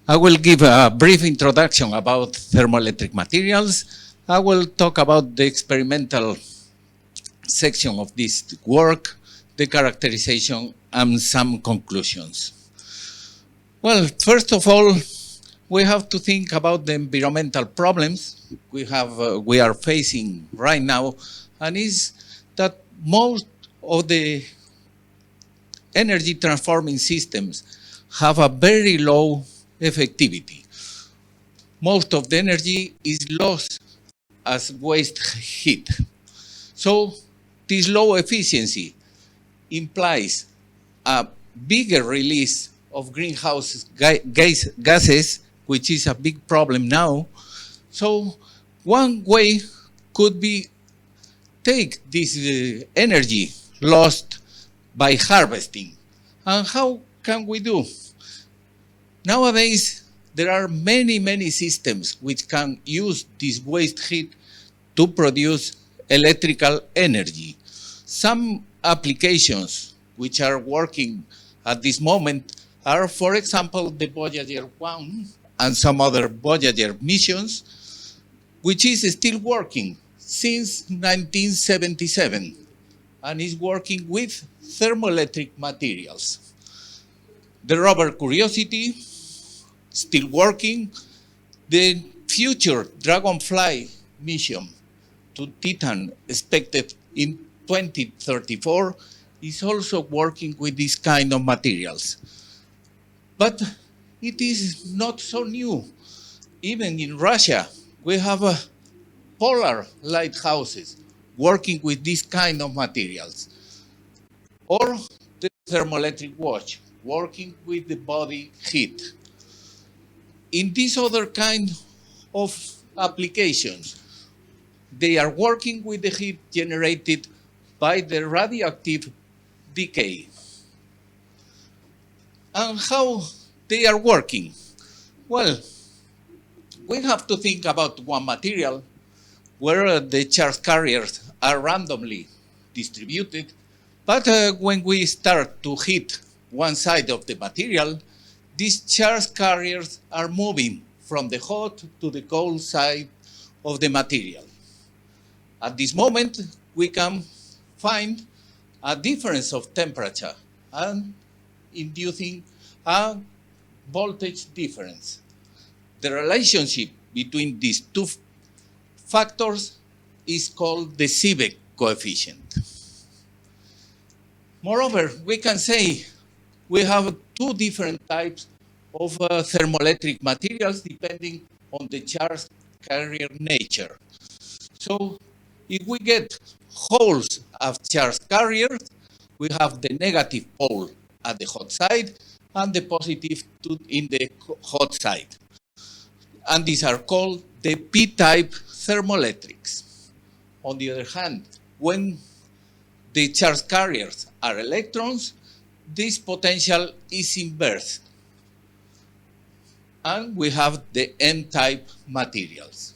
I will give a brief introduction about thermoelectric materials. I will talk about the experimental section of this work, the characterization, and some conclusions. Well, first of all, we have to think about the environmental problems we are facing right now, and is that most of the energy transforming systems have a very low effectivity. Most of the energy is lost as waste heat. So this low efficiency implies a bigger release of greenhouse gases, which is a big problem now. So one way could be take this energy lost by harvesting. And how can we do? Nowadays, there are many systems which can use this waste heat to produce electrical energy. Some applications which are working at this moment are, for example, the Voyager 1 and some other Voyager missions, which is still working since 1977 and is working with thermoelectric materials. The rover Curiosity, still working. The future Dragonfly mission to Titan, expected in 2034, is also working with this kind of materials. But it is not so new. Even in Russia, we have polar lighthouses working with this kind of materials. Or the thermoelectric watch, working with the body heat. In this other kind of applications, they are working with the heat generated by the radioactive decay. And how they are working? Well, we have to think about one material where the charge carriers are randomly distributed, but when we start to hit one side of the material, these charge carriers are moving from the hot to the cold side of the material. At this moment, we can find a difference of temperature and inducing a voltage difference. The relationship between these two factors is called the Civic Coefficient. Moreover, we can say we have two different types of thermoelectric materials depending on the charge carrier nature. So if we get holes of charge carriers, we have the negative pole at the hot side and the positive in the hot side. And these are called the P-type thermoelectrics. On the other hand, when the charge carriers are electrons, this potential is inversed. And we have the N-type materials.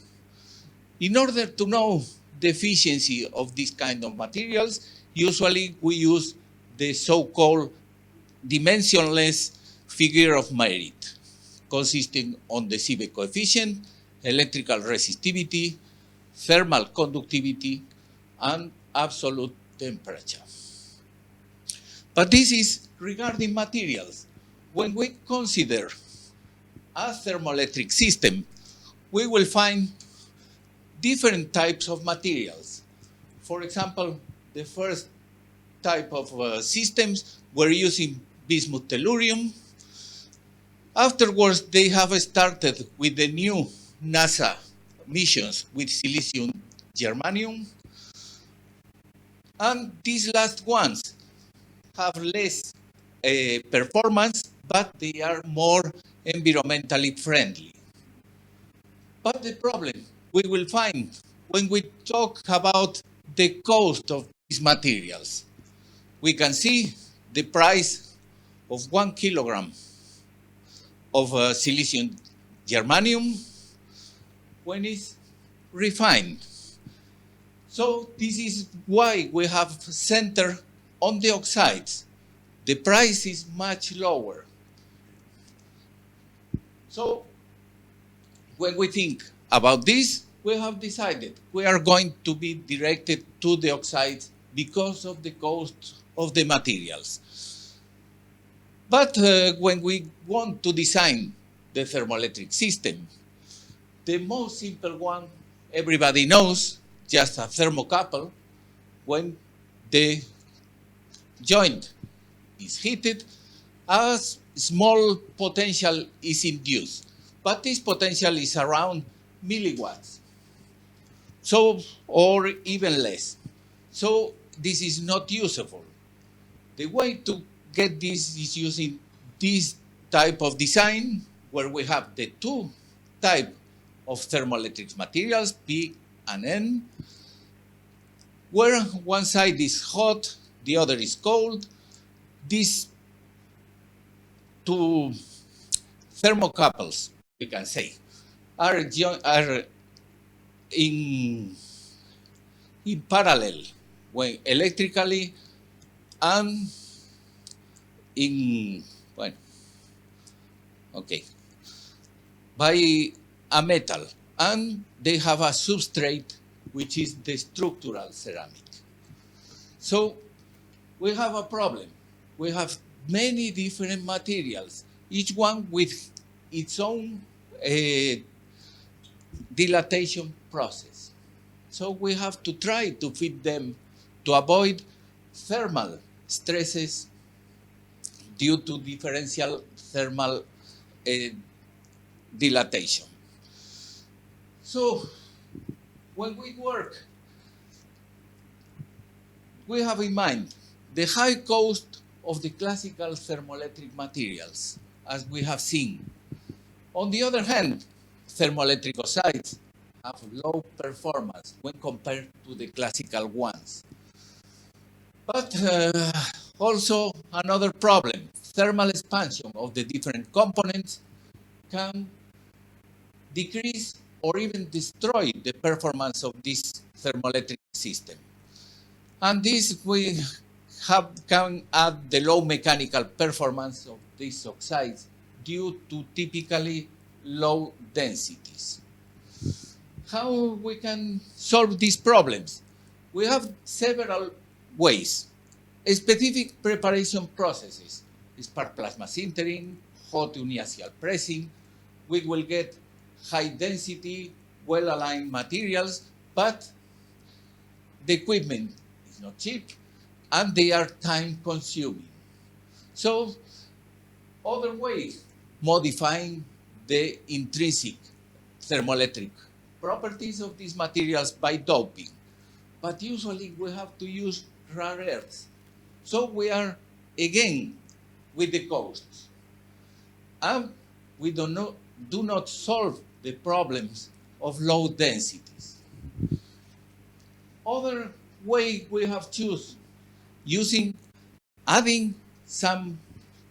In order to know the efficiency of this kind of materials, usually we use the so-called dimensionless figure of merit, consisting on the Civic coefficient, electrical resistivity, thermal conductivity, and absolute temperature. But this is regarding materials. When we consider a thermoelectric system, we will find different types of materials. For example, the first type of systems were using bismuth tellurium. Afterwards, they have started with the new NASA missions with silicium germanium. And these last ones have less performance, but they are more environmentally friendly. But the problem we will find when we talk about the cost of these materials, we can see the price of 1 kilogram of silicium germanium when it's refined. So this is why we have center on the oxides. The price is much lower. So when we think about this, we have decided we are going to be directed to the oxides because of the cost of the materials. But when we want to design the thermoelectric system, the most simple one, everybody knows, just a thermocouple. When the joint is heated, a small potential is induced. But this potential is around milliwatts, so, or even less. So this is not usable. The way to get this is using this type of design where we have the two type of thermoelectric materials, P and N, where one side is hot, the other is cold. These two thermocouples, we can say, are in, in parallel when electrically and in, well, okay, by a metal, and they have a substrate which is the structural ceramic. So we have a problem. We have many different materials, each one with its own dilatation process. So we have to try to fit them to avoid thermal stresses due to differential thermal dilatation. So when we work, we have in mind the high cost of the classical thermoelectric materials, as we have seen. On the other hand, thermoelectric oxides have low performance when compared to the classical ones. But also another problem, thermal expansion of the different components can decrease or even destroy the performance of this thermoelectric system. And this we can add the low mechanical performance of these oxides due to typically low densities. How we can solve these problems? We have several ways. Specific preparation processes, spark plasma sintering, hot uniaxial pressing. We will get high density, well-aligned materials, but the equipment is not cheap and they are time consuming. So other ways, modifying the intrinsic thermoelectric properties of these materials by doping. But usually we have to use rare earths. So we are again with the costs. And we do not solve the problems of low densities. Other way we have chosen using adding some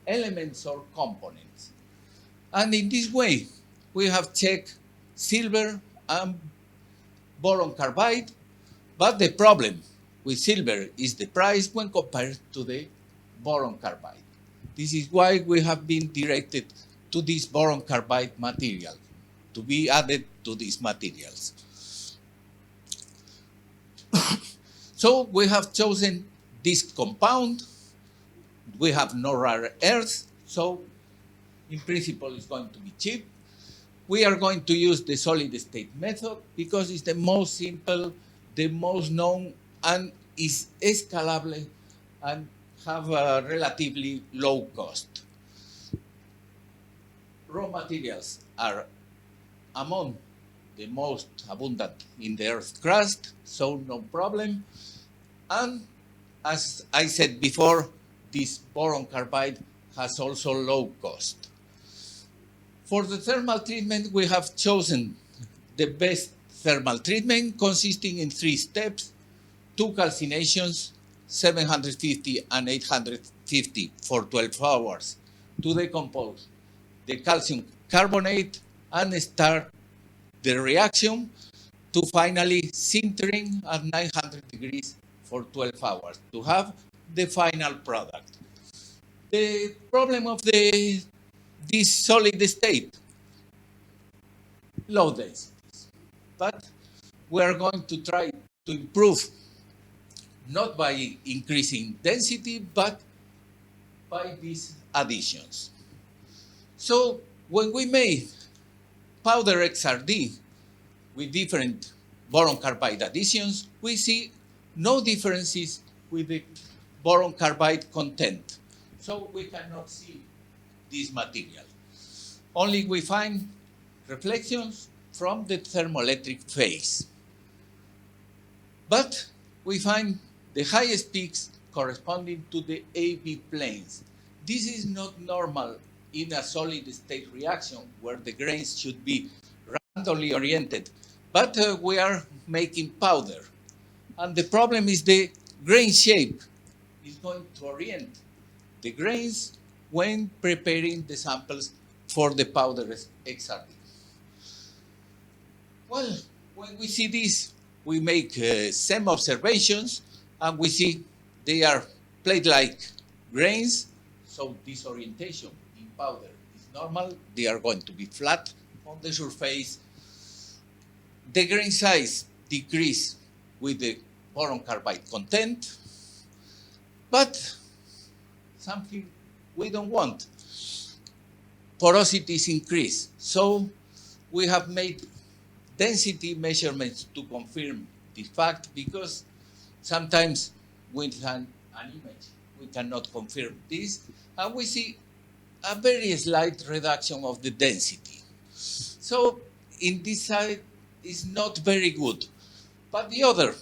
elements or components. And in this way, we have checked silver and boron carbide, but the problem with silver is the price when compared to the boron carbide. This is why we have been directed to this boron carbide material, to be added to these materials. So we have chosen this compound. We have no rare earths, so in principle it's going to be cheap. We are going to use the solid state method because it's the most simple, the most known, and is scalable and have a relatively low cost. Raw materials are among the most abundant in the Earth's crust, so no problem. And as I said before, this boron carbide has also low cost. For the thermal treatment, we have chosen the best thermal treatment consisting in 3 steps, 2 calcinations, 750 and 850 for 12 hours to decompose the calcium carbonate and start the reaction to finally sintering at 900 degrees for 12 hours to have the final product. The problem of this solid state low densities. But we are going to try to improve not by increasing density, but by these additions. So when we made powder XRD with different boron carbide additions, we see no differences with the boron carbide content. So we cannot see this material. Only we find reflections from the thermoelectric phase. But we find the highest peaks corresponding to the AB planes. This is not normal in a solid state reaction where the grains should be randomly oriented, but we are making powder. And the problem is the grain shape is going to orient the grains when preparing the samples for the powder XRD. Well, when we see this, we make some observations and we see they are plate-like grains, so this orientation in powder is normal. They are going to be flat on the surface. The grain size decrease with the boron carbide content, but something we don't want. Porosities increase. So we have made density measurements to confirm this fact, because sometimes with an image we cannot confirm this, and we see a very slight reduction of the density. So in this side is not very good. But the other,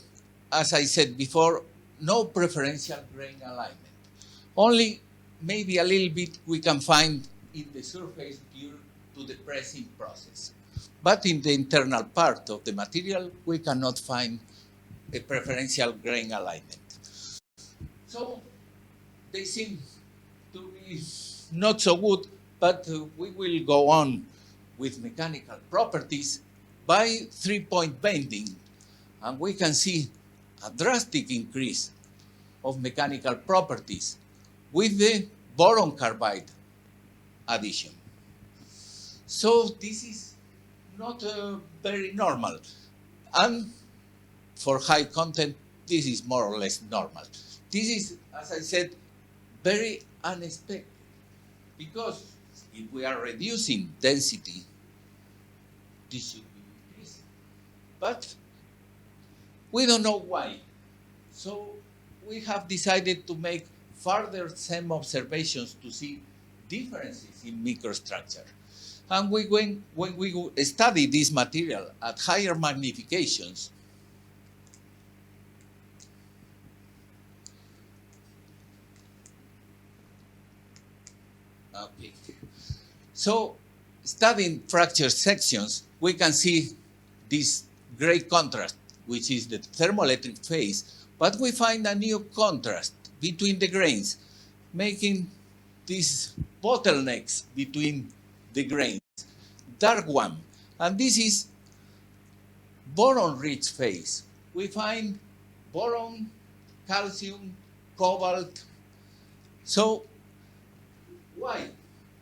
as I said before, no preferential grain alignment. Only maybe a little bit we can find in the surface due to the pressing process. But in the internal part of the material, we cannot find a preferential grain alignment. So they seem to be not so good, but we will go on with mechanical properties by 3-point bending, and we can see a drastic increase of mechanical properties with the boron carbide addition. So this is not very normal. And for high content, this is more or less normal. This is, as I said, very unexpected, because if we are reducing density, this should be increasing. But we don't know why. So we have decided to make further SEM observations to see differences in microstructure. And when we study this material at higher magnifications, okay. So studying fracture sections, we can see this great contrast, which is the thermoelectric phase, but we find a new contrast between the grains, making these bottlenecks between the grains, dark one. And this is boron-rich phase. We find boron, calcium, cobalt. So why?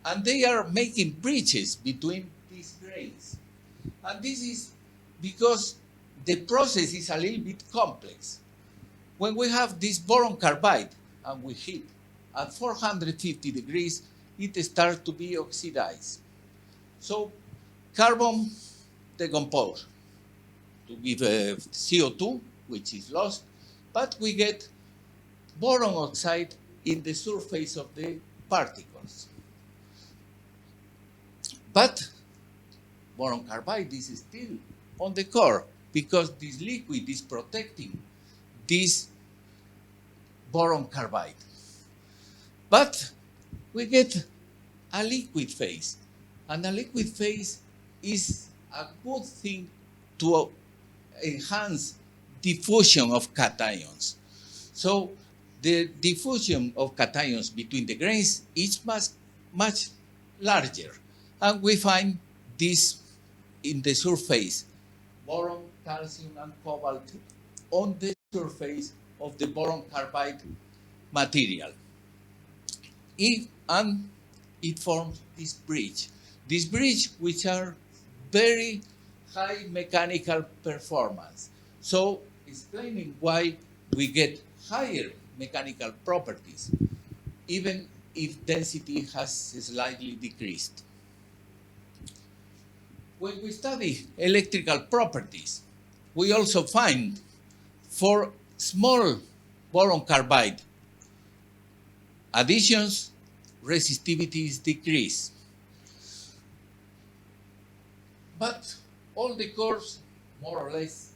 And they are making breaches between these grains. And this is because the process is a little bit complex. When we have this boron carbide and we heat at 450 degrees, it starts to be oxidized. So carbon decomposes to give CO2, which is lost, but we get boron oxide in the surface of the particles. But boron carbide is still on the core, because this liquid is protecting this boron carbide. But we get a liquid phase, and a liquid phase is a good thing to enhance diffusion of cations. So the diffusion of cations between the grains is much larger, and we find this in the surface, boron, calcium, and cobalt on the surface of the boron carbide material. And it forms this bridge which are very high mechanical performance. So explaining why we get higher mechanical properties, even if density has slightly decreased. When we study electrical properties, we also find for small boron carbide additions, resistivity is decreased. But all the cores, more or less,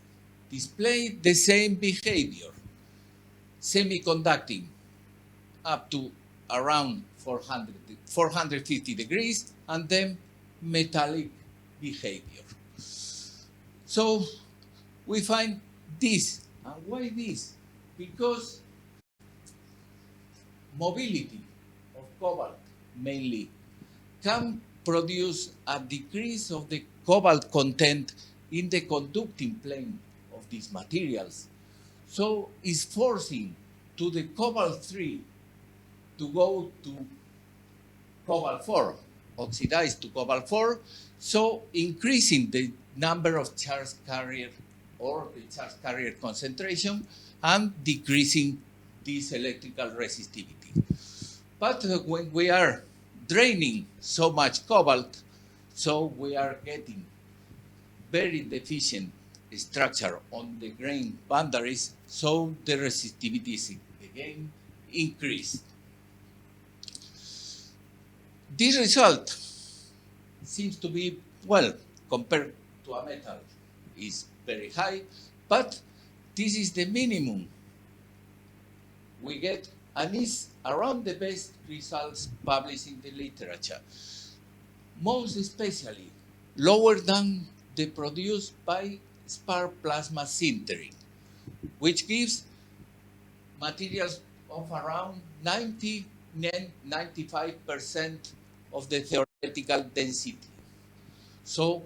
display the same behavior, semiconducting up to around 450 degrees, and then metallic behavior. So we find this. And why this? Because mobility of cobalt mainly can produce a decrease of the cobalt content in the conducting plane of these materials. So it's forcing to the cobalt 3 to go to cobalt 4, oxidized to cobalt 4, so increasing the number of charge carrier or the charge carrier concentration and decreasing this electrical resistivity. But when we are draining so much cobalt, so we are getting very deficient structure on the grain boundaries, so the resistivity is again increased. This result seems to be, well, compared to a metal, is very high, but this is the minimum we get, and is around the best results published in the literature. Most especially, lower than the produced by spark plasma sintering, which gives materials of around 95% of the theoretical density. So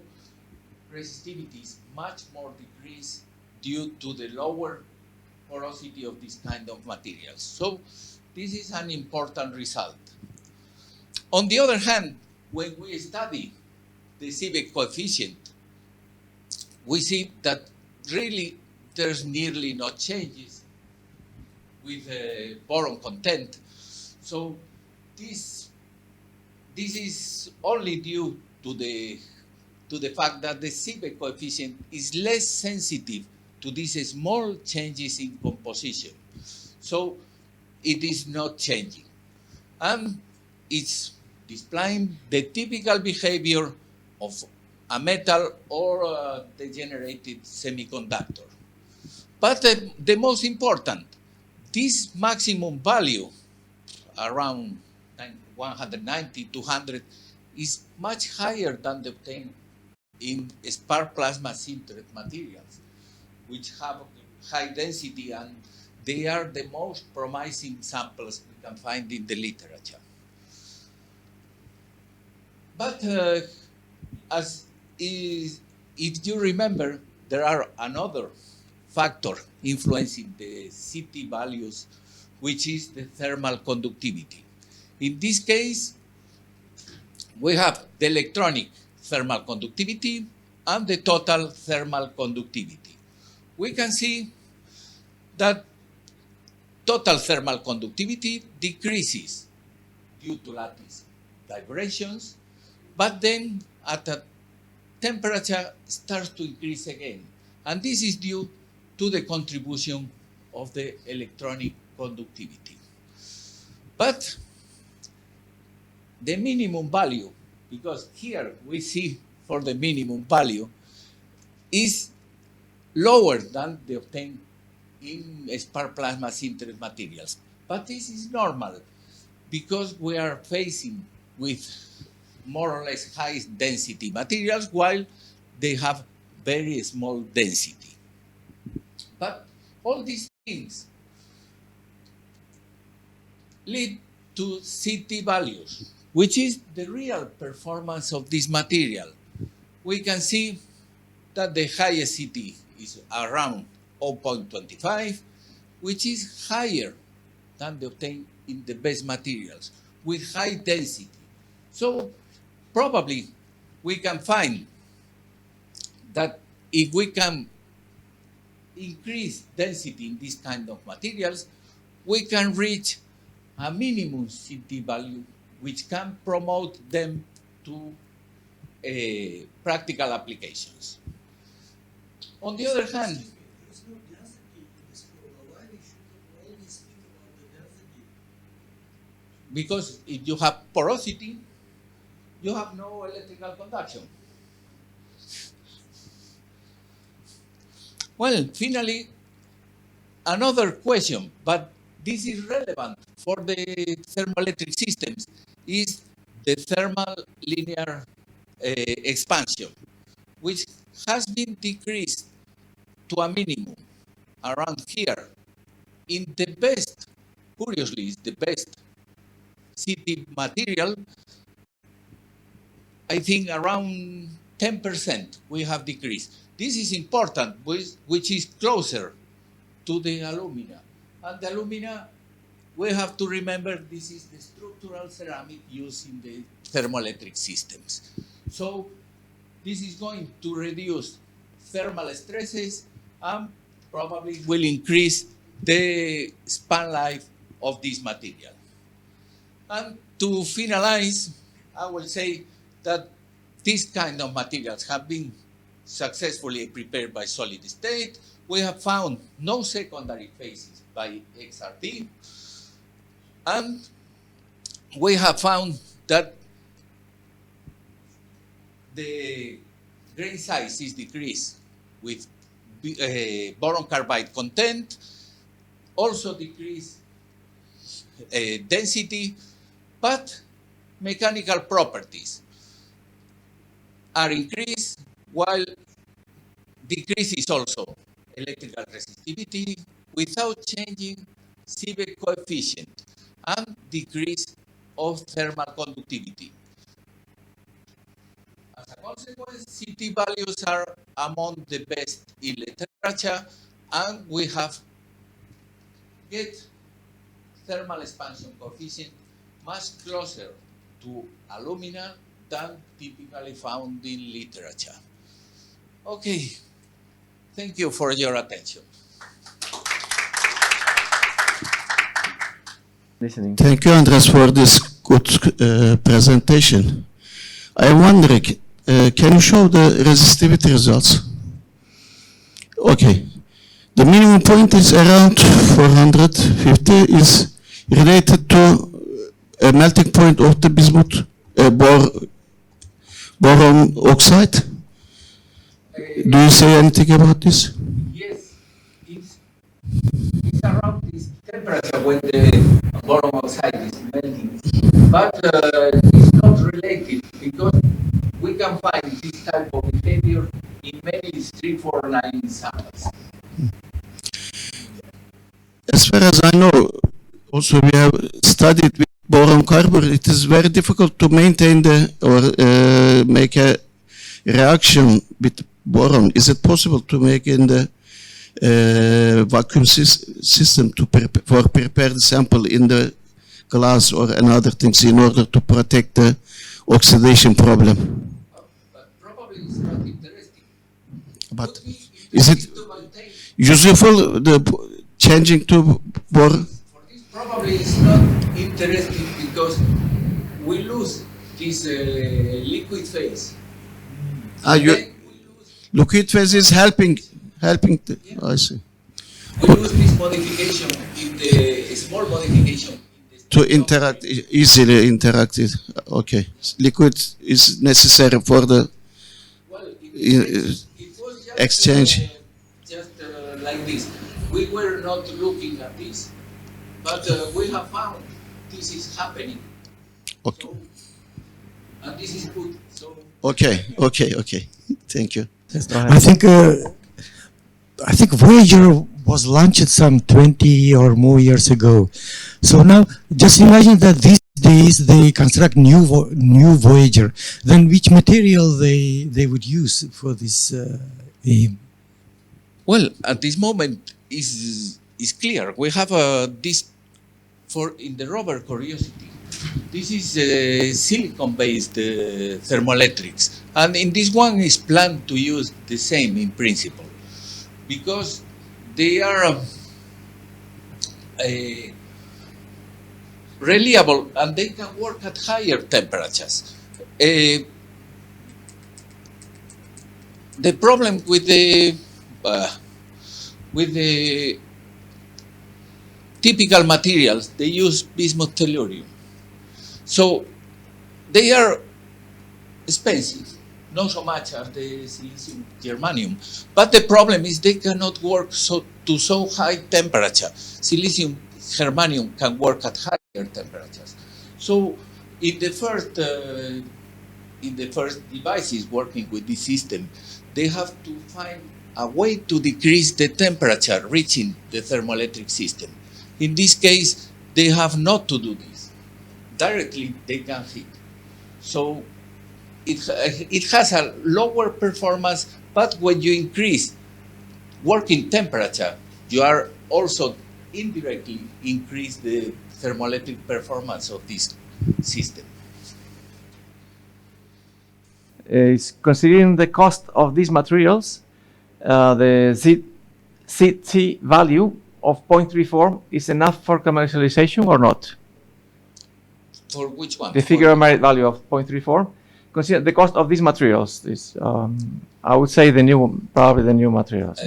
resistivity is much more decreased due to the lower porosity of this kind of materials. So this is an important result. On the other hand, when we study the Civic coefficient, we see that really there's nearly no changes with boron content. So this is only due to the fact that the Civic coefficient is less sensitive to these small changes in composition. So it is not changing. And it's displaying the typical behavior of a metal or a degenerated semiconductor. But the most important, this maximum value, around 190, 200, is much higher than the obtained in spark plasma sintered materials, which have high density, and they are the most promising samples we can find in the literature. But as is, if you remember, there are another factor influencing the CT values, which is the thermal conductivity. In this case, we have the electronic thermal conductivity and the total thermal conductivity. We can see that total thermal conductivity decreases due to lattice vibrations, but then at a temperature starts to increase again. And this is due to the contribution of the electronic conductivity. But the minimum value, because here we see for the minimum value, is lower than the obtained in spark plasma sintered materials. But this is normal because we are facing with more or less high density materials while they have very small density. But all these things lead to CT values, which is the real performance of this material. We can see that the highest CT is around 0.25, which is higher than the obtained in the best materials with high density. So probably we can find that if we can increase density in this kind of materials, we can reach a minimum CT value which can promote them to practical applications. On the other hand, there's no density in this formula. Why we should always think about the density? because if you have porosity, you have no electrical conduction. Well, finally, another question, but this is relevant for the thermoelectric systems, is the thermal linear expansion, which has been decreased to a minimum around here. In the best, curiously, is the best CT material, I think around 10% we have decreased. This is important, which is closer to the alumina. And the alumina, we have to remember this is the structural ceramic used in the thermoelectric systems. So this is going to reduce thermal stresses and probably will increase the span life of this material. And to finalize, I will say that these kind of materials have been successfully prepared by solid state. We have found no secondary phases by XRT. And we have found that the grain size is decreased with boron carbide content, also decreased density, but mechanical properties are increased, while decrease is also electrical resistivity without changing Civic coefficient and decrease of thermal conductivity. As a consequence, CT values are among the best in literature, and we have get thermal expansion coefficient much closer to alumina than typically found in literature. Okay, thank you for your attention. Listening. Thank you, Andres, for this good presentation. I'm wondering, can you show the resistivity results? Okay. The minimum point is around 450, is related to a melting point of the bismuth boron oxide. Do you say anything about this? Yes, it's around this temperature when the boron oxide is melting, but it's not related because we can find this type of behavior in many 349 samples. As far as I know, also we have studied with boron carbon. It is very difficult to maintain or make a reaction with boron. Is it possible to make in the vacuum system to prepare the sample in the glass or another things in order to protect the oxidation problem? But probably it's not interesting. But is it useful, the changing to boron? For this probably it's not interesting because we lose this liquid phase. Liquid phase is helping the, yeah. I see. We lose this modification in the small modification. To interact, easily interact it. Okay. Liquid is necessary for the it was just, exchange. Like this. We were not looking at this, but we have found this is happening. Okay. So, and this is good. So, Okay. Thank you. I think Voyager was launched some 20 or more years ago. So now, just imagine that these days they construct new Voyager. Then which material they would use for this aim? well, at this moment is clear. We have this for in the rover Curiosity. This is silicon-based thermoelectrics, and in this one is planned to use the same in principle, because they are reliable and they can work at higher temperatures. The problem with the typical materials, they use bismuth tellurium. So they are expensive, not so much as the silicium germanium. But the problem is they cannot work to so high temperature. Silicium germanium can work at higher temperatures. So in the first devices working with this system, they have to find a way to decrease the temperature reaching the thermoelectric system. In this case, they have not to do this. Directly, they can heat. So it has a lower performance, but when you increase working temperature, you are also indirectly increase the thermoelectric performance of this system. Is considering the cost of these materials, the CT value of 0.34 is enough for commercialization or not? For which one? The figure merit value of 0.34. Consider the cost of these materials. Is I would say probably the new materials.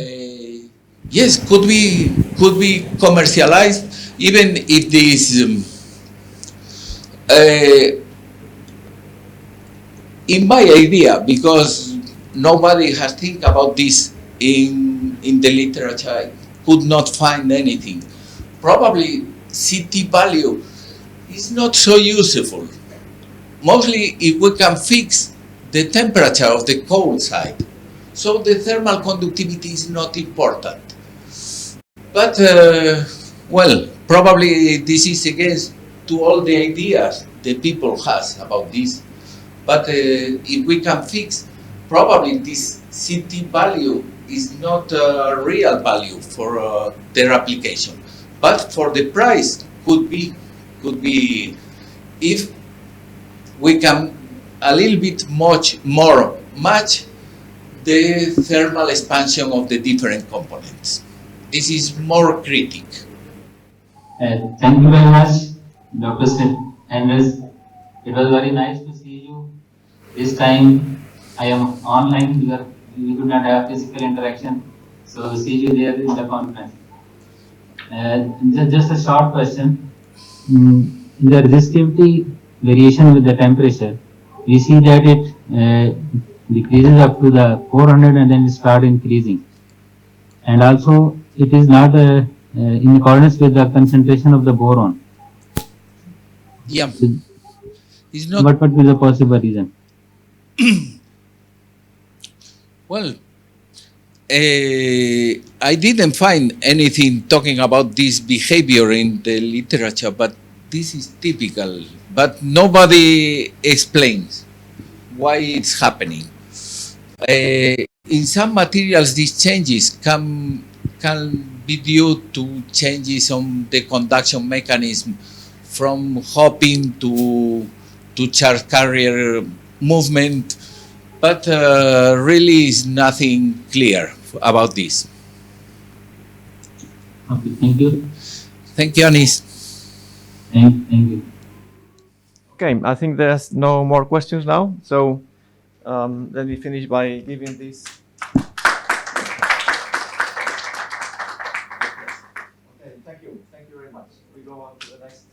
Yes, could be commercialized even if this. In my idea, because nobody has think about this in the literature, I could not find anything. Probably CT value is not so useful. Mostly if we can fix the temperature of the cold side. So the thermal conductivity is not important. But, well, probably this is against to all the ideas the people has about this. But if we can fix, probably this CT value is not a real value for their application. But for the price, could be if we can a little bit more match the thermal expansion of the different components. This is more critical. Thank you very much, Dr. Andres. It was very nice to see you. This time I am online because we could not have physical interaction. So see you there in the conference. Just a short question. In the resistivity variation with the temperature, we see that it decreases up to the 400 and then it starts increasing. And also it is not in accordance with the concentration of the boron. Yeah. It's not. What would be the possible reason? Well, I didn't find anything talking about this behavior in the literature, but this is typical. But nobody explains why it's happening. In some materials, these changes can be due to changes on the conduction mechanism from hopping to charge carrier movement, but really is nothing clear about this. Okay, thank you. Thank you, Anis. Thank you. Okay, I think there's no more questions now. So let me finish by giving this. Okay, thank you very much. We go on to the next.